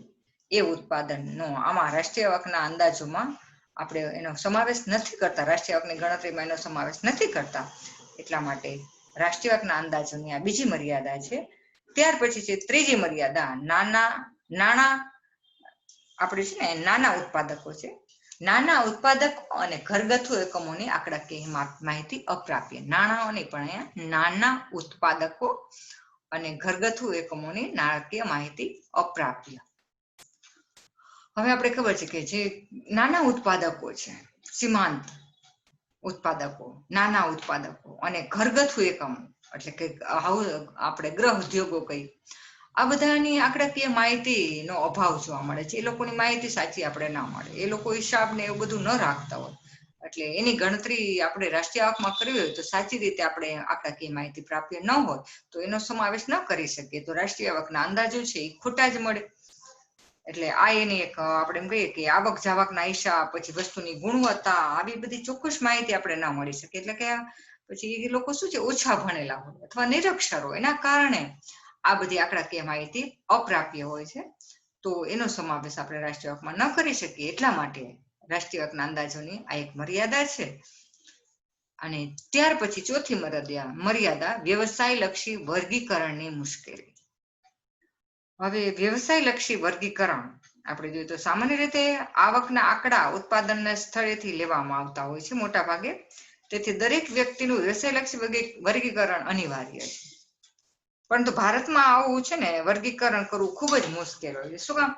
એ ઉત્પાદનનો આમાં રાષ્ટ્રીય આવકના અંદાજોમાં આપણે એનો સમાવેશ નથી કરતા. રાષ્ટ્રીય આવકની ગણતરીમાં એનો સમાવેશ નથી કરતા. એટલા માટે રાષ્ટ્રીય આવકના અંદાજોની આ બીજી મર્યાદા છે. ત્યાર પછી છે ત્રીજી મર્યાદા, નાના આપણે છે ને નાના ઉત્પાદકો છે. નાના ઉત્પાદકો અને ઘરગથ્થુ એકમોની આંકડાકીય માહિતી અપ્રાપ્ય. નાના નહીં પણ અહીંયા નાના ઉત્પાદકો અને ઘરગથ્થુ એકમોની નાણાકીય માહિતી અપ્રાપ્ય. હવે આપણે ખબર છે કે જે નાના ઉત્પાદકો છે, સીમાંત ઉત્પાદકો, નાના ઉત્પાદકો અને ઘરગથ્થુ એકમો એટલે કે આપણે ગૃહ ઉદ્યોગો કઈ, આ બધાની આંકડાકીય માહિતીનો અભાવ જોવા મળે છે. એ લોકોની માહિતી સાચી આપણે ના મળે. એ લોકો હિસાબ ને એવું બધું ન રાખતા હોય. એટલે એની ગણતરી આપણે રાષ્ટ્રીય આવકમાં કરવી હોય તો સાચી રીતે આપણે આંકડાકીય માહિતી પ્રાપ્ય ન હોય તો એનો સમાવેશ ન કરી શકીએ તો રાષ્ટ્રીય આવકના અંદાજો છે એ ખોટા જ મળે. એટલે આ એની એક આપણે એમ કહીએ કે આવક જાવકના હિસાબ, પછી વસ્તુની ગુણવત્તા, આવી બધી ચોક્કસ માહિતી આપણે ના મળી શકે. એટલે કે પછી એ લોકો શું છે ઓછા ભણેલા હોય અથવા નિરક્ષર હોય, એના કારણે આ બધી આંકડાકીય માહિતી અપ્રાપ્ય હોય છે. તો એનો સમાવેશ આપણે રાષ્ટ્રીય આવકમાં ન કરી શકીએ. એટલા માટે રાષ્ટ્રીય આવકના અંદાજોની આ એક મર્યાદા છે. અને ત્યાર પછી ચોથી મર્યાદા વ્યવસાય લક્ષી વર્ગીકરણની મુશ્કેલી. હવે વ્યવસાય લક્ષી વર્ગીકરણ આપણે જોઈએ તો સામાન્ય રીતે આવકના આંકડા ઉત્પાદનના સ્થળેથી લેવામાં આવતા હોય છે મોટા ભાગે. તેથી દરેક વ્યક્તિનું વ્યવસાયલક્ષી વર્ગીકરણ અનિવાર્ય છે. પરંતુ ભારતમાં આવું છે ને વર્ગીકરણ કરવું ખૂબ જ મુશ્કેલ હોય છે. શું કામ?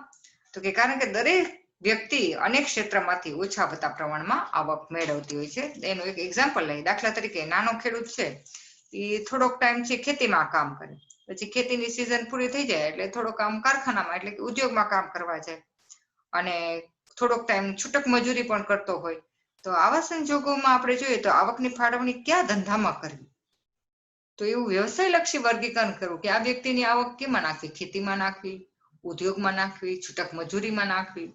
તો કે કારણ કે દરેક વ્યક્તિ અનેક ક્ષેત્રમાંથી ઓછા વત્તા પ્રમાણમાં આવક મેળવતી હોય છે. એનું એક એક્ઝામ્પલ લઈએ. દાખલા તરીકે નાનો ખેડૂત છે એ થોડોક ટાઈમ છે ખેતીમાં કામ કરે, પછી ખેતીની સિઝન પૂરી થઈ જાય એટલે થોડોક કામ કારખાનામાં એટલે કે ઉદ્યોગમાં કામ કરવા જાય, અને થોડોક ટાઈમ છૂટક મજૂરી પણ કરતો હોય. તો આવા સંજોગોમાં આપણે જોઈએ તો આવકની ફાળવણી કયા ધંધામાં કરવી? તો એવું વ્યવસાય લક્ષી વર્ગીકરણ કરવું કે આ વ્યક્તિની આવક કેમાં નાખવી? ખેતીમાં નાખવી, ઉદ્યોગમાં નાખવી, છૂટક મજૂરીમાં નાખવી.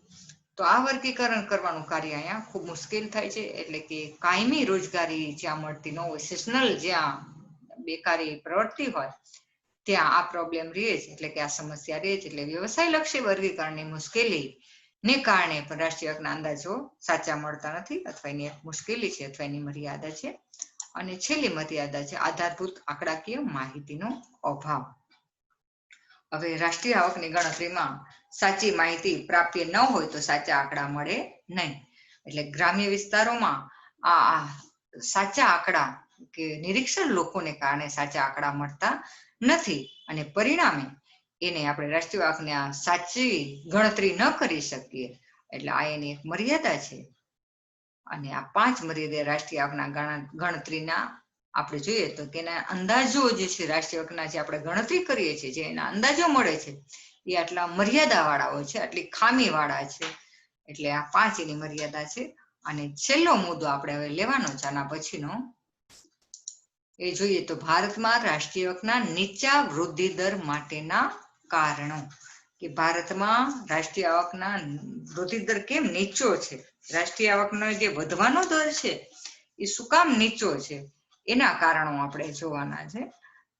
તો આ વર્ગીકરણ કરવાનું કાર્ય અહીંયા ખૂબ મુશ્કેલ થાય છે. એટલે કે કાયમી રોજગારી જ્યાં મળતી ન હોય, સેશનલ જ્યાં બેકારી પ્રવૃત્તિ હોય ત્યાં આ પ્રોબ્લેમ રહે છે. એટલે કે આ સમસ્યા રહે છે. એટલે વ્યવસાય લક્ષી વર્ગીકરણની મુશ્કેલી ને કારણે પણ રાષ્ટ્રીય આવકના અંદાજો સાચા મળતા નથી, અથવા એની એક મુશ્કેલી છે અથવા એની મર્યાદા છે. અને છેલ્લી મર્યાદા છે આધારભૂત આંકડાકીય માહિતીનો અભાવ. હવે રાષ્ટ્રીય આવકની ગણતરીમાં સાચી માહિતી પ્રાપ્ય ન હોય તો સાચા આંકડા મળે નહીં. એટલે ગ્રામ્ય વિસ્તારોમાં આ સાચા આંકડા કે નિરીક્ષણ લોકોને કારણે સાચા આંકડા મળતા નથી, અને પરિણામે એને આપણે રાષ્ટ્રીય આવકને સાચી ગણતરી ન કરી શકીએ. એટલે આ એની એક મર્યાદા છે. અને આ 5 મર્યાદા રાષ્ટ્રીય આવકના ગણતરીના આપણે જોઈએ તો કે એના અંદાજો જે છે રાષ્ટ્રીય આવકના જે આપણે ગણતરી કરીએ છીએ, જે એના અંદાજો મળે છે એ આટલા મર્યાદા વાળા હોય છે, આટલી ખામી વાળા છે. એટલે આ 5 એની મર્યાદા છે. અને છેલ્લો મુદ્દો આપણે હવે લેવાનો છે આના પછીનો, એ જોઈએ તો ભારતમાં રાષ્ટ્રીય આવકના નીચા વૃદ્ધિ દર માટેના કારણો. કે ભારતમાં રાષ્ટ્રીય આવકના વૃદ્ધિ દર કેમ નીચો છે? રાષ્ટ્રીય આવકનો જે વધવાનો દર છે એ શું કામ નીચો છે? એના કારણો આપણે જોવાના છે.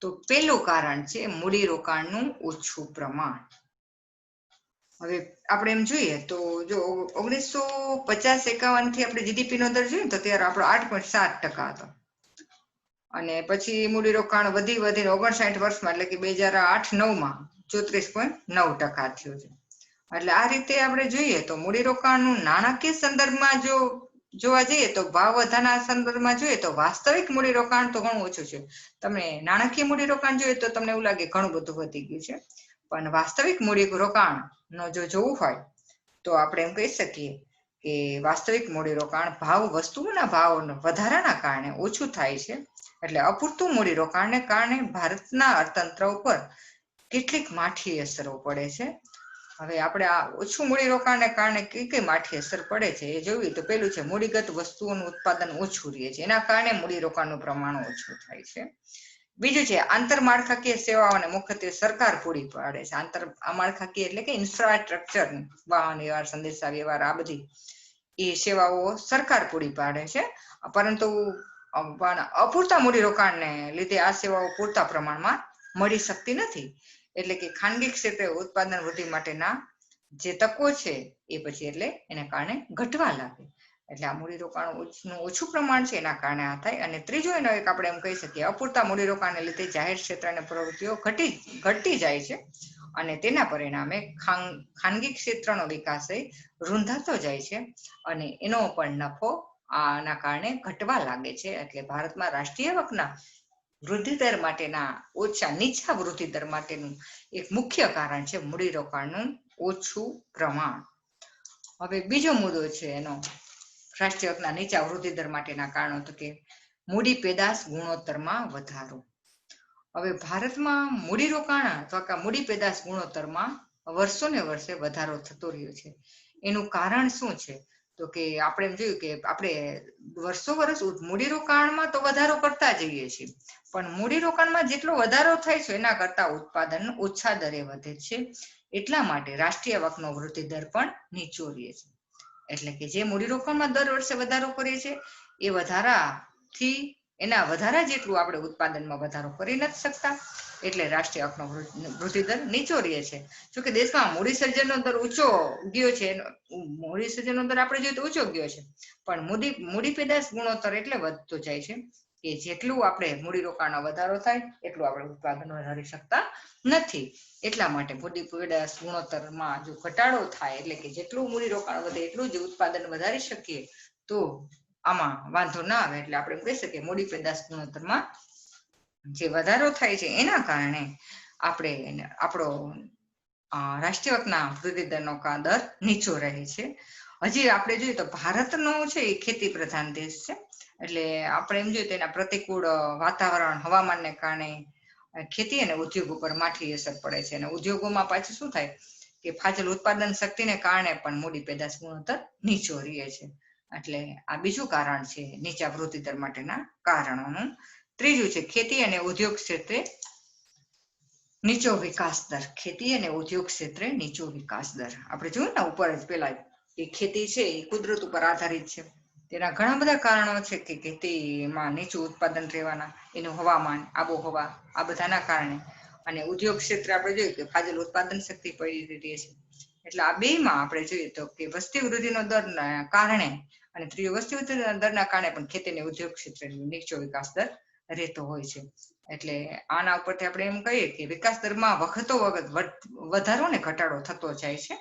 તો પહેલું કારણ છે મૂડીરોકાણનું ઓછું પ્રમાણ. હવે આપણે એમ જોઈએ તો જો 1950-51 થી આપણે જીડીપી નો દર જોઈએ તો ત્યારે આપણો 8.7% હતો, અને પછી મૂડીરોકાણ વધીને 59 વર્ષમાં એટલે કે 2008-9માં 34.9% થયું છે. એટલે આ રીતે આપણે જોઈએ તો મૂડીરોકાણનું નાણાકીય સંદર્ભમાં જો જોવા જઈએ તો ભાવ વધારાના સંદર્ભમાં જોઈએ તો વાસ્તવિક મૂડીરોકાણ તો ઘણું ઓછું છે. તમે નાણાકીય મૂડીરોકાણ જોઈએ તો તમને એવું લાગે ઘણું બધું વધી ગયું છે, પણ વાસ્તવિક મૂડીરોકાણ નો જો જોવું હોય તો આપણે એમ કહી શકીએ કે વાસ્તવિક મૂડીરોકાણ વસ્તુઓના ભાવ વધારાના કારણે ઓછું થાય છે. એટલે અપૂરતું મૂડીરોકાણને કારણે ભારતના અર્થતંત્ર ઉપર કેટલીક માઠી અસરો પડે છે. હવે આપણે આ ઓછું મૂડીરોકાણને કારણે કઈ કઈ માઠી અસર પડે છે એ જોઈએ તો પેલું છે મૂડીગત વસ્તુઓનું ઉત્પાદન ઓછું રહે છે, એના કારણે મૂડીરોકાણનું પ્રમાણ ઓછું થાય છે. બીજું છે આંતરમાળખાકીય સેવાઓને મુખ્યત્વે સરકાર પૂરી પાડે છે. આંતરમાળખાકીય એટલે કે ઇન્ફ્રાસ્ટ્રક્ચર, વાહન વ્યવહાર, સંદેશા વ્યવહાર, આ બધી એ સેવાઓ સરકાર પૂરી પાડે છે. પરંતુ અપૂરતા મૂડીરોકાણને લીધે આ સેવાઓ પૂરતા પ્રમાણમાં મળી શકતી નથી. એટલે કે ખાનગી ક્ષેત્રે ઉત્પાદન વૃદ્ધિ માટેના જે તકો છે એ પછી એટલે એને કારણે ઘટવા લાગે. એટલે આ મૂડીરોકાણનું ઓછું પ્રમાણ છે એના કારણે આ થાય. અને ત્રીજું એનો એક આપણે એમ કહી શકીએ અપૂરતા મૂડીરોકાણને લીધે જાહેર ક્ષેત્રની પ્રવૃત્તિઓ ઘટતી જાય છે અને તેના પરિણામે ખાનગી ક્ષેત્રનો વિકાસ રૂંધાતો જાય છે અને એનો પણ નફો આના કારણે ઘટવા લાગે છે. એટલે ભારતમાં રાષ્ટ્રીય આવકના વૃદ્ધિ દર માટેના નીચા વૃદ્ધિ દર માટેનું એક મુખ્ય કારણ છે મૂડીરોકાણનું ઓછું પ્રમાણ. હવે બીજો મુદ્દો છે એનો રાષ્ટ્રીય આવકના નીચા વૃદ્ધિ દર માટેના કારણો તો કે મૂડી પેદાશ ગુણોત્તરમાં વધારો. હવે ભારતમાં મૂડીરોકાણ અથવા કે મૂડી પેદાશ ગુણોત્તરમાં વર્ષોને વર્ષે વધારો થતો રહ્યો છે. એનું કારણ શું છે તો કે આપણે એમ જોયું કે આપણે વર્ષો મૂડીરોકાણમાં તો વધારો કરતા જઈએ છીએ, પણ મૂડીરોકાણમાં જેટલો વધારો થાય છે એના કરતા ઉત્પાદન ઓછા દરે વધે છે. એટલા માટે રાષ્ટ્રીય આવકનો વૃદ્ધિ દર પણ નીચો રહે છે. એટલે કે જે મૂડીરોકાણમાં દર વર્ષે વધારો કરીએ છીએ એ વધારાથી એના વધારા જેટલું આપણે ઉત્પાદનમાં વધારો કરી નથી શકતા, એટલે રાષ્ટ્રીય આવકનો વૃદ્ધિ દર નીચો રહે છે. જોકે દેશમાં મૂડી સર્જનનો દર ઊંચો ગયો છે, મૂડી સર્જનનો દર આપણે જોઈએ તો ઊંચો ગયો છે, પણ મૂડી પેદાશ ગુણોત્તર એટલે વધતો જાય છે કે જેટલું આપણે મૂડીરોકાણનો વધારો થાય એટલું આપણે ઉત્પાદન વધારી શકતા નથી. એટલા માટે મૂડી પેદાશ ગુણોત્તરમાં જો ઘટાડો થાય એટલે કે જેટલું મૂડીરોકાણ વધે એટલું જ ઉત્પાદન વધારી શકીએ તો આમાં વાંધો ના આવે. એટલે આપણે કહી શકીએ મૂડી પેદાશ ગુણોત્તરમાં જે વધારો થાય છે એના કારણે આપણો રાષ્ટ્રીય આવકના વૃદ્ધિ દરનો દર નીચો રહે છે. હજી આપણે જોઈએ તો ભારતનો છે એ ખેતી પ્રધાન દેશ છે, એટલે આપણે એમ જોઈએ તો એના પ્રતિકૂળ વાતાવરણ, હવામાનને કારણે ખેતી અને ઉદ્યોગ ઉપર માઠી અસર પડે છે. અને ઉદ્યોગોમાં પાછું શું થાય કે ફાજલ ઉત્પાદન શક્તિને કારણે પણ મૂડી પેદાશ ગુણોત્તર નીચો રહે છે. એટલે આ બીજું કારણ છે નીચા વૃદ્ધિ દર માટેના કારણોનું. ત્રીજું છે ખેતી અને ઉદ્યોગ ક્ષેત્રે નીચો વિકાસ દર. ખેતી અને ઉદ્યોગ ક્ષેત્રે નીચો વિકાસ દર આપણે જોયું ને ઉપર જ પેલા કે ખેતી છે એ કુદરત ઉપર આધારિત છે. તેના ઘણા બધા કારણો છે કે ખેતીમાં નીચું ઉત્પાદન રહેવાના, એનું હવામાન, આબોહવા, આ બધાના કારણે. અને ઉદ્યોગ ક્ષેત્ર આપણે જોયું કે ફાજલ ઉત્પાદન શક્તિ પડી રહી છે. એટલે આ બેમાં આપણે જોઈએ તો કે વસ્તી વૃદ્ધિનો દરના કારણે અને ત્રીજો વસ્તી વૃદ્ધિના દરના કારણે પણ ખેતી અને ઉદ્યોગ ક્ષેત્રનો નીચો વિકાસ દર રહેતો હોય છે. એટલે આના ઉપરથી આપણે એમ કહીએ કે વિકાસ દરમાં વખતો વખત વધારો ને ઘટાડો થતો જાય છે.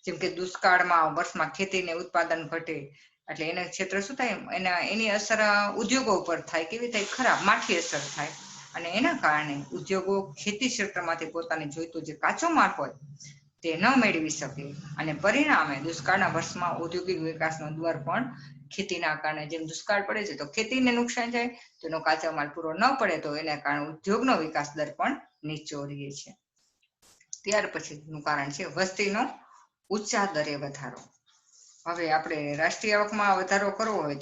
જેમ કે દુષ્કાળમાં વર્ષમાં ખેતીને ઉત્પાદન ઘટે એટલે એના ક્ષેત્ર શું થાય, એની અસર ઉદ્યોગો ઉપર થાય. કેવી થાય? ખરાબ માઠી અસર થાય. અને એના કારણે ઉદ્યોગો ખેતી ક્ષેત્રમાંથી પોતાને જોઈતો જે કાચો માલ હોય તે ન મેળવી શકે અને પરિણામે દુષ્કાળના વર્ષમાં ઔદ્યોગિક વિકાસનો દર પણ ખેતીના કારણે, જેમ દુષ્કાળ પડે છે તો ખેતીને નુકસાન જાય, તેનો કાચો માલ પૂરો ન પડે તો એના કારણે ઉદ્યોગનો વિકાસ દર પણ નીચો રહે છે. ત્યાર પછીનું કારણ છે વસ્તીનો ઊંચા દરે વધારો. હવે આપણે રાષ્ટ્રીય આવકમાં વધારો કરવો હોય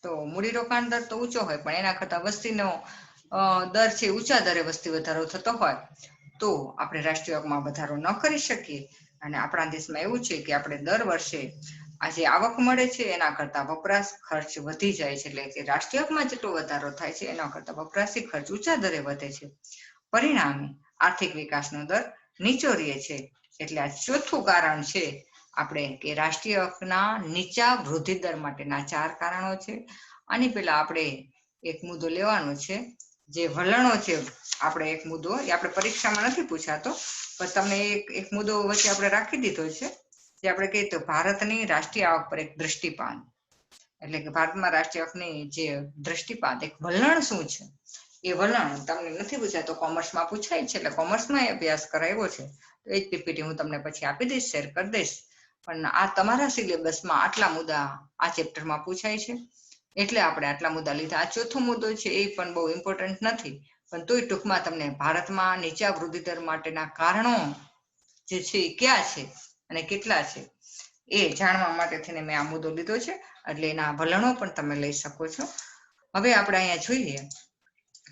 તો મૂડીરોકાણ દર તો ઊંચો હોય, પણ એના કરતા વસ્તીનો દર છે ઊંચા દરે વસ્તી વધારો થતો હોય તો આપણે રાષ્ટ્રીય આવકમાં વધારો ન કરી શકીએ. અને આપણા દેશમાં એવું છે કે આપણે દર વર્ષે આ જે આવક મળે છે એના કરતા વપરાશ ખર્ચ વધી જાય છે. એટલે કે રાષ્ટ્રીય આવકમાં જેટલો વધારો થાય છે એના કરતા વપરાશી ખર્ચ ઊંચા દરે વધે છે. પરિણામે આર્થિક વિકાસનો દર નીચો રહે છે. એટલે આ ચોથું કારણ છે આપણે કે રાષ્ટ્રીય આવકના નીચા વૃદ્ધિ દર માટેના 4 કારણો છે. આની પહેલા આપણે એક મુદ્દો લેવાનો છે, જે વલણો છે. આપણે એક મુદ્દો એ આપણે પરીક્ષામાં નથી પૂછાતો, પણ તમને એક મુદ્દો વચ્ચે આપણે રાખી દીધો છે, જે આપણે કહીએ તો ભારતની રાષ્ટ્રીય આવક પર એક દ્રષ્ટિપાત. એટલે કે ભારતમાં રાષ્ટ્રીય આવકની જે દ્રષ્ટિપાત, એક વલણ શું છે, એ વલણ તમને નથી પૂછાતો, કોમર્સમાં પૂછાય છે. એટલે કોમર્સમાં અભ્યાસ કરાવ્યો છે. તો એ જ પીપીટી હું તમને પછી આપી દઈશ, શેર કરી દઈશ. પણ આ તમારા સિલેબસમાં આટલા મુદ્દા આ ચેપ્ટરમાં પૂછાય છે એટલે આપણે આટલા મુદ્દા લીધા. આ ચોથો મુદ્દો છે એ પણ બહુ ઇમ્પોર્ટન્ટ નથી, પણ તોય ટૂંકમાં તમને ભારતમાં નીચા વૃદ્ધિદર માટેના કારણો જે છે એ ક્યાં છે અને કેટલા છે એ જાણવા માટે થઈને મેં આ મુદ્દો લીધો છે, એટલે એના વલણો પણ તમે લઈ શકો છો. હવે આપણે અહીંયા જોઈએ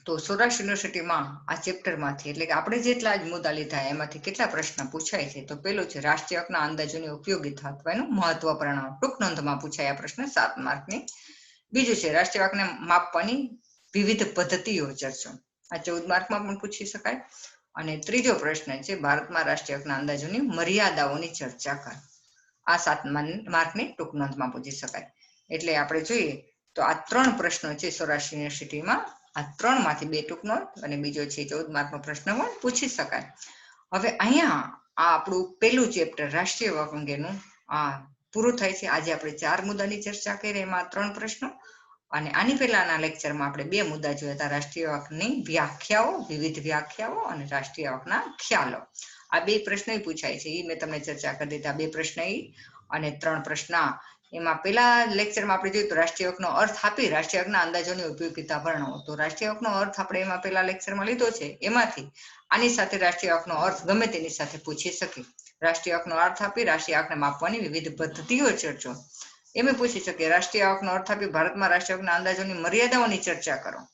તો સૌરાષ્ટ્ર યુનિવર્સિટીમાં આ ચેપ્ટરમાંથી એટલે કે આપણે જેટલા જ મુદ્દા લીધા એમાંથી કેટલા પ્રશ્ન પૂછાય છે. તો પેલું છે રાષ્ટ્રીય હકના અંદાજોની ઉપયોગિતા અથવા એનું મહત્વ પરિણામ, ટૂંક નોંધમાં પૂછાય આ પ્રશ્ન 7 માર્કની. બીજું છે રાષ્ટ્રીય હકને માપવાની વિવિધ પદ્ધતિઓ ચર્ચો, આ 14 માર્કમાં પણ પૂછી શકાય. અને ત્રીજો પ્રશ્ન છે ભારતમાં રાષ્ટ્રીય હકના અંદાજોની મર્યાદાઓની ચર્ચા કર, આ 7 માર્કની ટૂંક નોંધમાં પૂછી શકાય. એટલે આપણે જોઈએ તો આ 3 પ્રશ્નો છે સૌરાષ્ટ્ર યુનિવર્સિટીમાં, આ 3 માંથી 2 ટૂંક નોંધ અને બીજો છે 14 માર્કનો પ્રશ્ન પણ પૂછી શકાય. હવે અહીંયા આ આપણું પેલું ચેપ્ટર રાષ્ટ્રીય હક અંગેનું આ પૂરું થાય છે. આજે આપણે 4 મુદ્દાની ચર્ચા કરી, એમાં 3 પ્રશ્નો, અને આની પહેલાના લેક્ચરમાં આપણે 2 મુદ્દા જોયા હતા, રાષ્ટ્રીય હકની વ્યાખ્યાઓ, વિવિધ વ્યાખ્યાઓ અને રાષ્ટ્રીય હકના ખ્યાલો. આ 2 પ્રશ્નો પૂછાય છે એ મેં તમને ચર્ચા કરી દીધા, 2 પ્રશ્ન અને 3 પ્રશ્ન. એમાં પેલા લેક્ચરમાં આપણે જોયું તો રાષ્ટ્રીય હકનો અર્થ આપી રાષ્ટ્રીય હકના અંદાજોની ઉપયોગિતા વર્ણવો. તો રાષ્ટ્રીય હકનો અર્થ આપણે એમાં પેલા લેક્ચરમાં લીધો છે, એમાંથી આની સાથે રાષ્ટ્રીય હકનો અર્થ ગમે તેની સાથે પૂછી શકીએ. રાષ્ટ્રીય હકનો અર્થ આપી રાષ્ટ્રીય હકને માપવાની વિવિધ પદ્ધતિઓ ચર્ચો, એમ પૂછી શકીએ. રાષ્ટ્રીય હકનો અર્થ આપી ભારતમાં રાષ્ટ્રીય હકના અંદાજોની મર્યાદાઓની ચર્ચા કરો.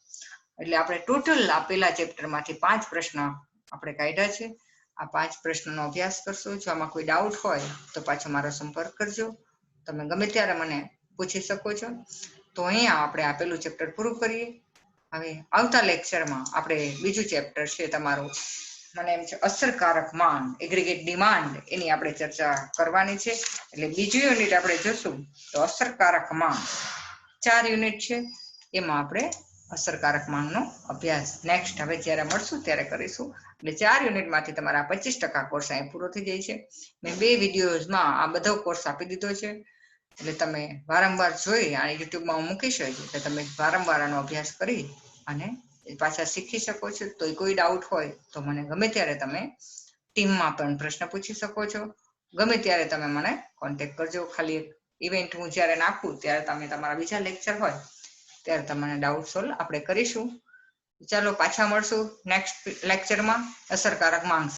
એટલે આપણે ટોટલ આ પેલા ચેપ્ટરમાંથી 5 પ્રશ્ન આપણે કાઢ્યા છે. આ 5 પ્રશ્નોનો અભ્યાસ કરશો. જો આમાં કોઈ ડાઉટ હોય તો પાછો મારો સંપર્ક કરજો, તમે ગમે ત્યારે મને પૂછી શકો છો. તો અહીંયા આપણે આ પેલું ચેપ્ટર પૂરું કરીએ. હવે આવતા લેક્ચરમાં આપણે બીજું ચેપ્ટર છે તમારું, મને એમ છે અસરકારક માંગ, એગ્રીગેટ ડિમાન્ડ, એની આપણે ચર્ચા કરવાની છે. એટલે બીજું યુનિટ આપણે જોશું તો અસરકારક માંગ. 4 યુનિટ છે, એમાં આપણે અસરકારક માંગનો અભ્યાસ નેક્સ્ટ હવે જ્યારે મળશું ત્યારે કરીશું. એટલે 4 યુનિટમાંથી તમારા 25% કોર્સ અહીં પૂરો થઈ જાય છે. મેં 2 વિડીયોઝમાં આ બધો કોર્સ આપી દીધો છે, એટલે તમે વારંવાર જોઈ આ યુટ્યુબમાં હું મૂકીશ, એટલે તમે વારંવાર આનો અભ્યાસ કરી અને પાછા શીખી શકો છો. તો કોઈ ડાઉટ હોય તો મને ગમે ત્યારે તમે ટીમમાં પણ પ્રશ્ન પૂછી શકો છો, ગમે ત્યારે તમે મને કોન્ટેક્ટ કરજો. ખાલી ઇવેન્ટ હું જ્યારે નાખું ત્યારે તમે તમારા બીજા લેક્ચર હોય ત્યારે તમને ડાઉટ સોલ્વ આપણે કરીશું. ચાલો પાછા મળશું નેક્સ્ટ લેક્ચરમાં અસરકારક માંગ.